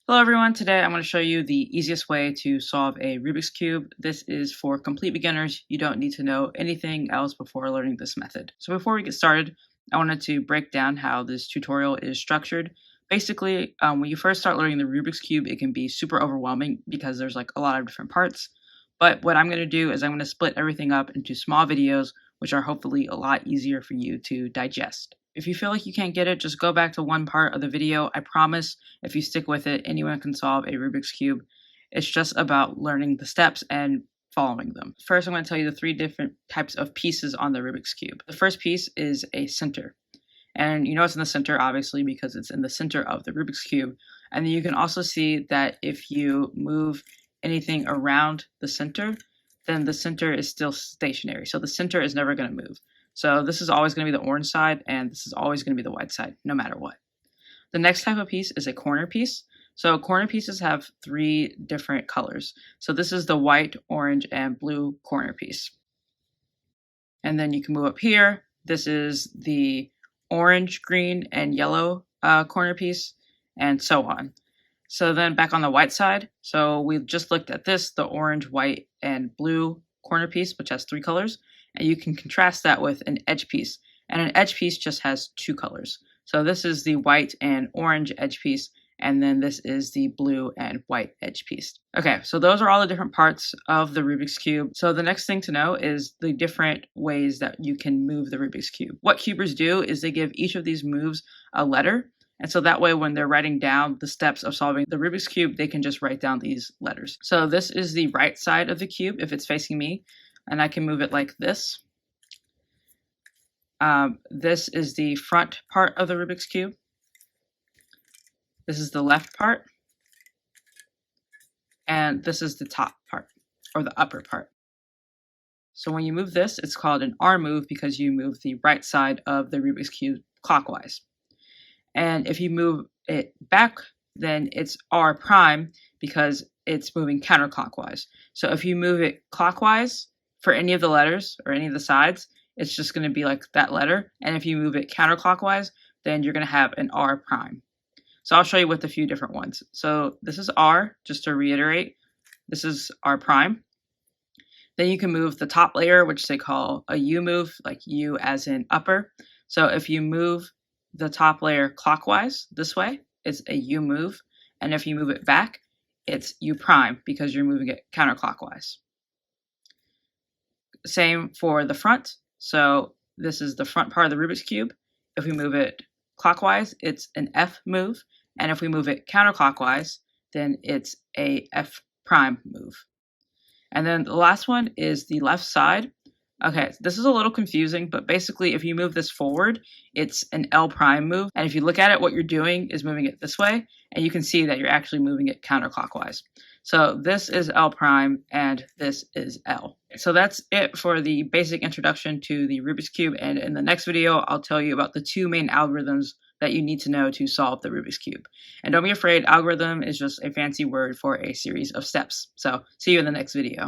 Hello everyone, today I'm going to show you the easiest way to solve a Rubik's Cube. This is for complete beginners. You don't need to know anything else before learning this method. So before we get started, I wanted to break down how this tutorial is structured. Basically, when you first start learning the Rubik's Cube, it can be super overwhelming because there's like a lot of different parts. But what I'm going to do is I'm going to split everything up into small videos, which are hopefully a lot easier for you to digest. If you feel like you can't get it, just go back to one part of the video. I promise if you stick with it, anyone can solve a Rubik's Cube. It's just about learning the steps and following them. First, I'm going to tell you the three different types of pieces on the Rubik's Cube. The first piece is a center. And you know it's in the center, obviously, because it's in the center of the Rubik's Cube. And then you can also see that if you move anything around the center, then the center is still stationary. So the center is never going to move. So this is always going to be the orange side, and this is always going to be the white side, no matter what. The next type of piece is a corner piece. So corner pieces have three different colors. So this is the white, orange, and blue corner piece. And then you can move up here. This is the orange, green, and yellow corner piece, and so on. So then back on the white side, so we just looked at this, the orange, white, and blue corner piece, which has three colors. And you can contrast that with an edge piece. And an edge piece just has two colors. So this is the white and orange edge piece, and then this is the blue and white edge piece. Okay, so those are all the different parts of the Rubik's Cube. So the next thing to know is the different ways that you can move the Rubik's Cube. What cubers do is they give each of these moves a letter. And so that way, when they're writing down the steps of solving the Rubik's Cube, they can just write down these letters. So this is the right side of the cube if it's facing me. And I can move it like this. This is the front part of the Rubik's Cube. This is the left part. And this is the top part, or the upper part. So when you move this, it's called an R move because you move the right side of the Rubik's Cube clockwise. And if you move it back, then it's R prime because it's moving counterclockwise. So if you move it clockwise, for any of the letters or any of the sides, it's just going to be like that letter. And if you move it counterclockwise, then you're going to have an R prime. So I'll show you with a few different ones. So this is R, just to reiterate. This is R prime. Then you can move the top layer, which they call a U move, like U as in upper. So if you move the top layer clockwise this way, it's a U move. And if you move it back, it's U prime because you're moving it counterclockwise. Same for the front. So this is the front part of the Rubik's Cube. If we move it clockwise, it's an F move. And if we move it counterclockwise, then it's a F prime move. And then the last one is the left side. Okay, this is a little confusing, but basically if you move this forward, it's an L prime move. And if you look at it, what you're doing is moving it this way, and you can see that you're actually moving it counterclockwise. So this is L prime, and this is L. So that's it for the basic introduction to the Rubik's Cube, and in the next video, I'll tell you about the two main algorithms that you need to know to solve the Rubik's Cube. And don't be afraid, algorithm is just a fancy word for a series of steps. So see you in the next video.